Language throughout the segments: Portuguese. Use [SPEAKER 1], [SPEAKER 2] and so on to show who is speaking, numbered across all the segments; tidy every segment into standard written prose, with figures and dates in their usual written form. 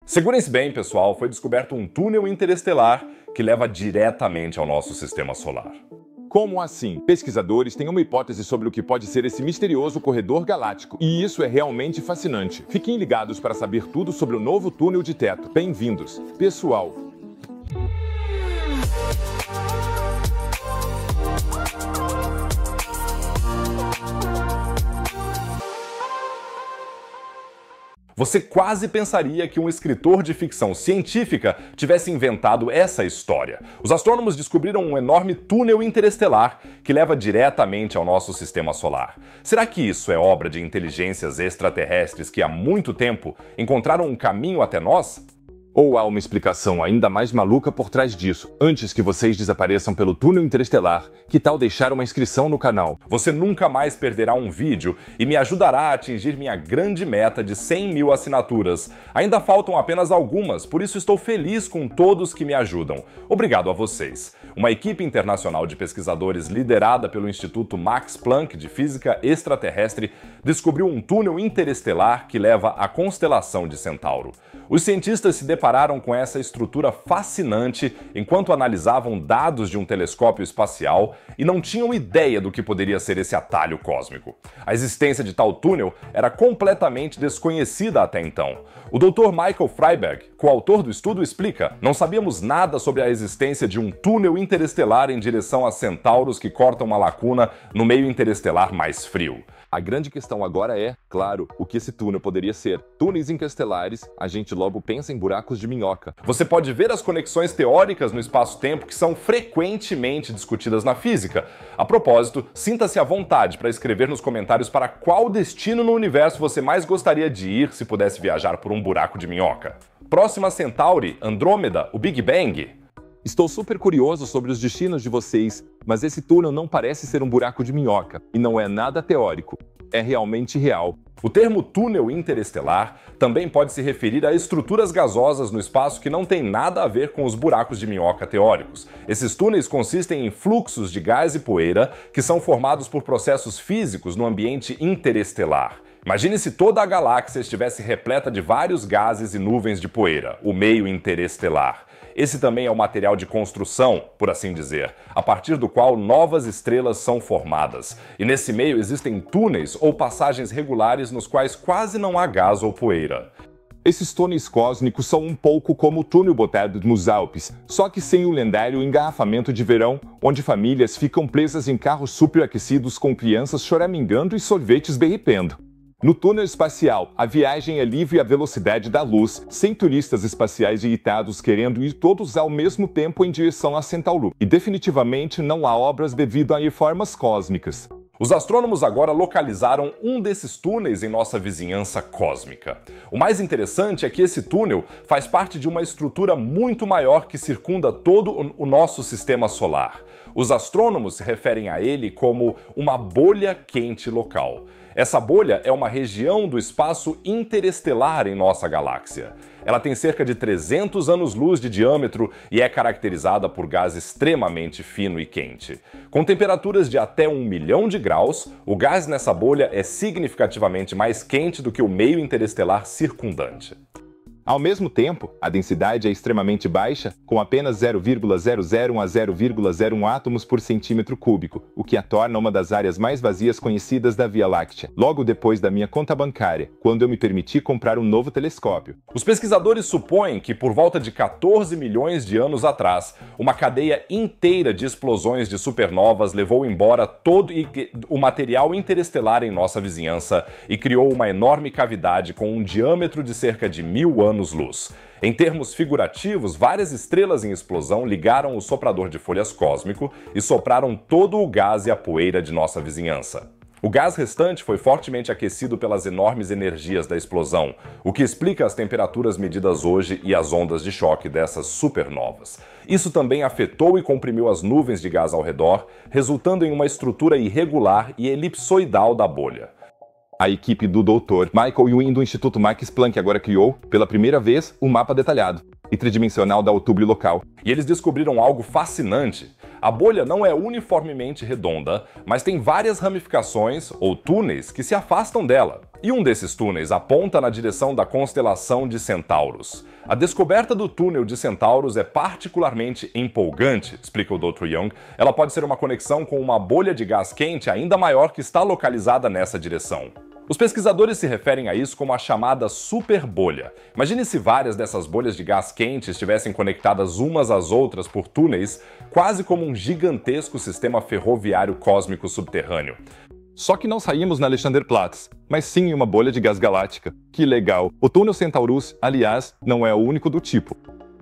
[SPEAKER 1] Segurem-se bem, pessoal, foi descoberto um túnel interestelar que leva diretamente ao nosso sistema solar.
[SPEAKER 2] Como assim? Pesquisadores têm uma hipótese sobre o que pode ser esse misterioso corredor galáctico, e isso é realmente fascinante. Fiquem ligados para saber tudo sobre o novo túnel de teto. Bem-vindos, pessoal!
[SPEAKER 1] Você quase pensaria que um escritor de ficção científica tivesse inventado essa história. Os astrônomos descobriram um enorme túnel interestelar que leva diretamente ao nosso sistema solar. Será que isso é obra de inteligências extraterrestres que há muito tempo encontraram um caminho até nós?
[SPEAKER 2] Ou há uma explicação ainda mais maluca por trás disso? Antes que vocês desapareçam pelo túnel interestelar, que tal deixar uma inscrição no canal?
[SPEAKER 1] Você nunca mais perderá um vídeo e me ajudará a atingir minha grande meta de 100 mil assinaturas. Ainda faltam apenas algumas, por isso estou feliz com todos que me ajudam. Obrigado a vocês. Uma equipe internacional de pesquisadores liderada pelo Instituto Max Planck de Física Extraterrestre descobriu um túnel interestelar que leva à constelação de Centauro. Os cientistas se depararam com essa estrutura fascinante enquanto analisavam dados de um telescópio espacial e não tinham ideia do que poderia ser esse atalho cósmico. A existência de tal túnel era completamente desconhecida até então. O Dr. Michael Freiberg, coautor do estudo, explica: não sabíamos nada sobre a existência de um túnel interestelar em direção a Centauros que corta uma lacuna no meio interestelar mais frio.
[SPEAKER 2] A grande questão agora é, claro, o que esse túnel poderia ser. Túneis interestelares, a gente logo pensa em buracos de minhoca.
[SPEAKER 1] Você pode ver as conexões teóricas no espaço-tempo que são frequentemente discutidas na física. A propósito, sinta-se à vontade para escrever nos comentários para qual destino no universo você mais gostaria de ir se pudesse viajar por um buraco de minhoca. Próxima Centauri, Andrômeda, o Big Bang.
[SPEAKER 2] Estou super curioso sobre os destinos de vocês, mas esse túnel não parece ser um buraco de minhoca, e não é nada teórico. É realmente real.
[SPEAKER 1] O termo túnel interestelar também pode se referir a estruturas gasosas no espaço que não tem nada a ver com os buracos de minhoca teóricos. Esses túneis consistem em fluxos de gás e poeira que são formados por processos físicos no ambiente interestelar. Imagine se toda a galáxia estivesse repleta de vários gases e nuvens de poeira, o meio interestelar. Esse também é o material de construção, por assim dizer, a partir do qual novas estrelas são formadas. E nesse meio existem túneis ou passagens regulares nos quais quase não há gás ou poeira.
[SPEAKER 2] Esses túneis cósmicos são um pouco como o túnel botado nos Alpes, só que sem o lendário engarrafamento de verão, onde famílias ficam presas em carros superaquecidos com crianças choramingando e sorvetes derretendo. No túnel espacial, a viagem é livre à velocidade da luz, sem turistas espaciais irritados querendo ir todos ao mesmo tempo em direção a Centauro. E definitivamente não há obras devido a reformas cósmicas.
[SPEAKER 1] Os astrônomos agora localizaram um desses túneis em nossa vizinhança cósmica. O mais interessante é que esse túnel faz parte de uma estrutura muito maior que circunda todo o nosso sistema solar. Os astrônomos se referem a ele como uma bolha quente local. Essa bolha é uma região do espaço interestelar em nossa galáxia. Ela tem cerca de 300 anos-luz de diâmetro e é caracterizada por gás extremamente fino e quente. Com temperaturas de até 1 milhão de graus, o gás nessa bolha é significativamente mais quente do que o meio interestelar circundante.
[SPEAKER 2] Ao mesmo tempo, a densidade é extremamente baixa, com apenas 0,001 a 0,01 átomos por centímetro cúbico, o que a torna uma das áreas mais vazias conhecidas da Via Láctea, logo depois da minha conta bancária, quando eu me permiti comprar um novo telescópio.
[SPEAKER 1] Os pesquisadores supõem que, por volta de 14 milhões de anos atrás, uma cadeia inteira de explosões de supernovas levou embora todo o material interestelar em nossa vizinhança e criou uma enorme cavidade com um diâmetro de cerca de 1000 anos-luz. Em termos figurativos, várias estrelas em explosão ligaram o soprador de folhas cósmico e sopraram todo o gás e a poeira de nossa vizinhança. O gás restante foi fortemente aquecido pelas enormes energias da explosão, o que explica as temperaturas medidas hoje e as ondas de choque dessas supernovas. Isso também afetou e comprimiu as nuvens de gás ao redor, resultando em uma estrutura irregular e elipsoidal da bolha.
[SPEAKER 2] A equipe do Dr. Michael Ewing do Instituto Max Planck agora criou, pela primeira vez, um mapa detalhado e tridimensional da altura local.
[SPEAKER 1] E eles descobriram algo fascinante. A bolha não é uniformemente redonda, mas tem várias ramificações ou túneis que se afastam dela. E um desses túneis aponta na direção da constelação de Centauros. A descoberta do túnel de Centauros é particularmente empolgante, explica o Dr. Young. Ela pode ser uma conexão com uma bolha de gás quente ainda maior que está localizada nessa direção. Os pesquisadores se referem a isso como a chamada superbolha. Imagine se várias dessas bolhas de gás quente estivessem conectadas umas às outras por túneis, quase como um gigantesco sistema ferroviário cósmico subterrâneo.
[SPEAKER 2] Só que não saímos na Alexanderplatz, mas sim em uma bolha de gás galáctica. Que legal! O túnel Centaurus, aliás, não é o único do tipo.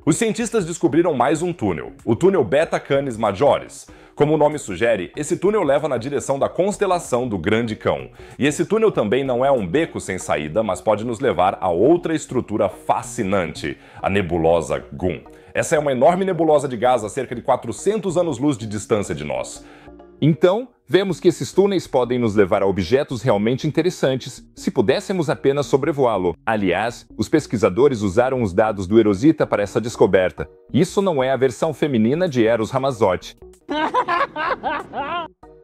[SPEAKER 1] Os cientistas descobriram mais um túnel, o túnel Beta Canis Majoris. Como o nome sugere, esse túnel leva na direção da constelação do Grande Cão. E esse túnel também não é um beco sem saída, mas pode nos levar a outra estrutura fascinante, a nebulosa GUM. Essa é uma enorme nebulosa de gás a cerca de 400 anos-luz de distância de nós.
[SPEAKER 2] Então, vemos que esses túneis podem nos levar a objetos realmente interessantes, se pudéssemos apenas sobrevoá-lo. Aliás, os pesquisadores usaram os dados do Erosita para essa descoberta. Isso não é a versão feminina de Eros Ramazzotti,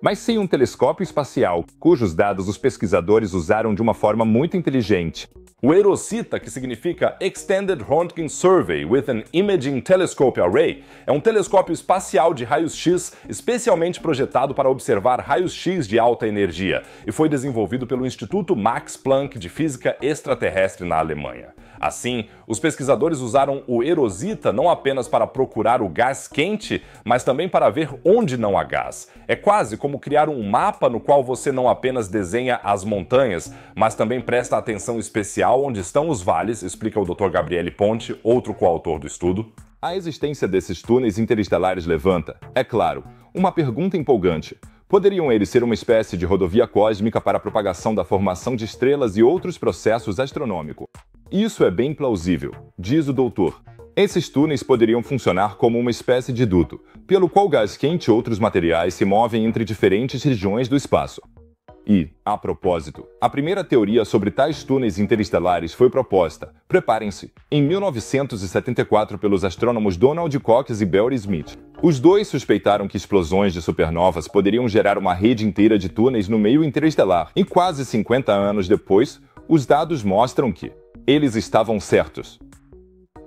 [SPEAKER 2] mas sim um telescópio espacial, cujos dados os pesquisadores usaram de uma forma muito inteligente.
[SPEAKER 1] O Erosita, que significa Extended Röntgen Survey with an Imaging Telescope Array, é um telescópio espacial de raios-x especialmente projetado para observar raios-x de alta energia e foi desenvolvido pelo Instituto Max Planck de Física Extraterrestre na Alemanha. Assim, os pesquisadores usaram o Erosita não apenas para procurar o gás quente, mas também para ver onde não há gás. É quase como criar um mapa no qual você não apenas desenha as montanhas, mas também presta atenção especial onde estão os vales, explica o Dr. Gabriele Ponte, outro coautor do estudo.
[SPEAKER 2] A existência desses túneis interestelares levanta, é claro, uma pergunta empolgante. Poderiam eles ser uma espécie de rodovia cósmica para a propagação da formação de estrelas e outros processos astronômicos? Isso é bem plausível, diz o doutor. Esses túneis poderiam funcionar como uma espécie de duto, pelo qual gás quente e outros materiais se movem entre diferentes regiões do espaço. E, a propósito, a primeira teoria sobre tais túneis interestelares foi proposta, preparem-se, em 1974 pelos astrônomos Donald Cox e Barry Smith. Os dois suspeitaram que explosões de supernovas poderiam gerar uma rede inteira de túneis no meio interestelar, e quase 50 anos depois, os dados mostram que eles estavam certos.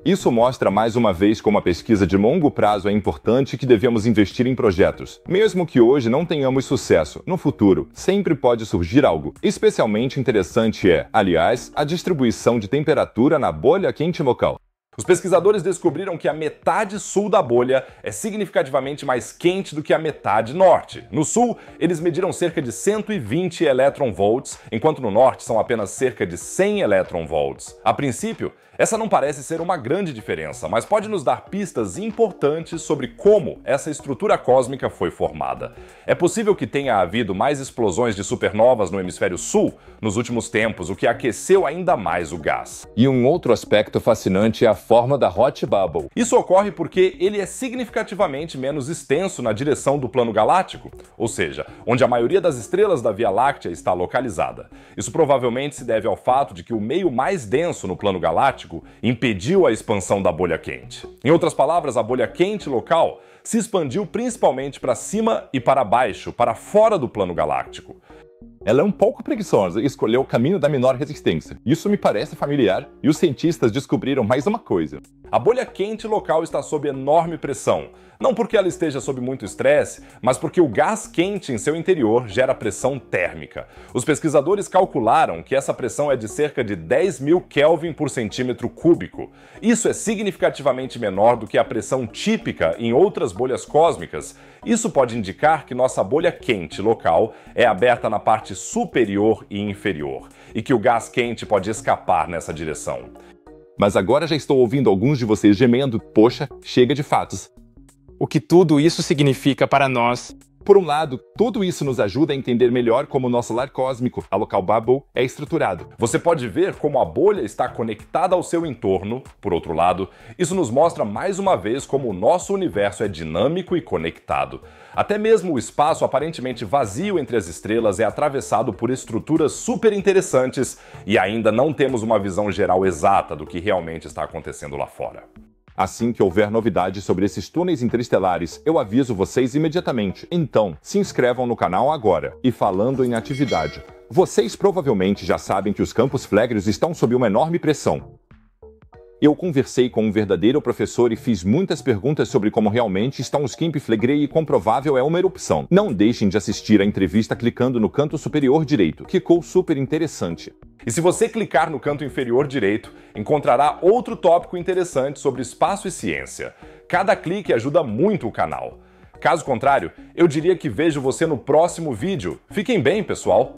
[SPEAKER 2] Isso mostra mais uma vez como a pesquisa de longo prazo é importante e que devemos investir em projetos. Mesmo que hoje não tenhamos sucesso, no futuro sempre pode surgir algo. Especialmente interessante é, aliás, a distribuição de temperatura na bolha quente local.
[SPEAKER 1] Os pesquisadores descobriram que a metade sul da bolha é significativamente mais quente do que a metade norte. No sul, eles mediram cerca de 120 electronvolts, enquanto no norte são apenas cerca de 100 electronvolts. A princípio, essa não parece ser uma grande diferença, mas pode nos dar pistas importantes sobre como essa estrutura cósmica foi formada. É possível que tenha havido mais explosões de supernovas no hemisfério sul nos últimos tempos, o que aqueceu ainda mais o gás.
[SPEAKER 2] E um outro aspecto fascinante é a forma da Hot Bubble.
[SPEAKER 1] Isso ocorre porque ele é significativamente menos extenso na direção do plano galáctico, ou seja, onde a maioria das estrelas da Via Láctea está localizada. Isso provavelmente se deve ao fato de que o meio mais denso no plano galáctico impediu a expansão da bolha quente. Em outras palavras, a bolha quente local se expandiu principalmente para cima e para baixo, para fora do plano galáctico.
[SPEAKER 2] Ela é um pouco preguiçosa e escolheu o caminho da menor resistência. Isso me parece familiar, e os cientistas descobriram mais uma coisa.
[SPEAKER 1] A bolha quente local está sob enorme pressão. Não porque ela esteja sob muito estresse, mas porque o gás quente em seu interior gera pressão térmica. Os pesquisadores calcularam que essa pressão é de cerca de 10.000 Kelvin por centímetro cúbico. Isso é significativamente menor do que a pressão típica em outras bolhas cósmicas. Isso pode indicar que nossa bolha quente local é aberta na parte superior e inferior, e que o gás quente pode escapar nessa direção.
[SPEAKER 2] Mas agora já estou ouvindo alguns de vocês gemendo, poxa, chega de fatos.
[SPEAKER 3] O que tudo isso significa para nós?
[SPEAKER 2] Por um lado, tudo isso nos ajuda a entender melhor como o nosso lar cósmico, a Local Bubble, é estruturado.
[SPEAKER 1] Você pode ver como a bolha está conectada ao seu entorno. Por outro lado, isso nos mostra mais uma vez como o nosso universo é dinâmico e conectado. Até mesmo o espaço aparentemente vazio entre as estrelas é atravessado por estruturas super interessantes e ainda não temos uma visão geral exata do que realmente está acontecendo lá fora.
[SPEAKER 2] Assim que houver novidades sobre esses túneis interestelares, eu aviso vocês imediatamente. Então, se inscrevam no canal agora. E falando em atividade, vocês provavelmente já sabem que os campos flegres estão sob uma enorme pressão. Eu conversei com um verdadeiro professor e fiz muitas perguntas sobre como realmente estão os Campi Flegrei e quão provável é uma erupção. Não deixem de assistir a entrevista clicando no canto superior direito, que ficou super interessante.
[SPEAKER 1] E se você clicar no canto inferior direito, encontrará outro tópico interessante sobre espaço e ciência. Cada clique ajuda muito o canal. Caso contrário, eu diria que vejo você no próximo vídeo. Fiquem bem, pessoal!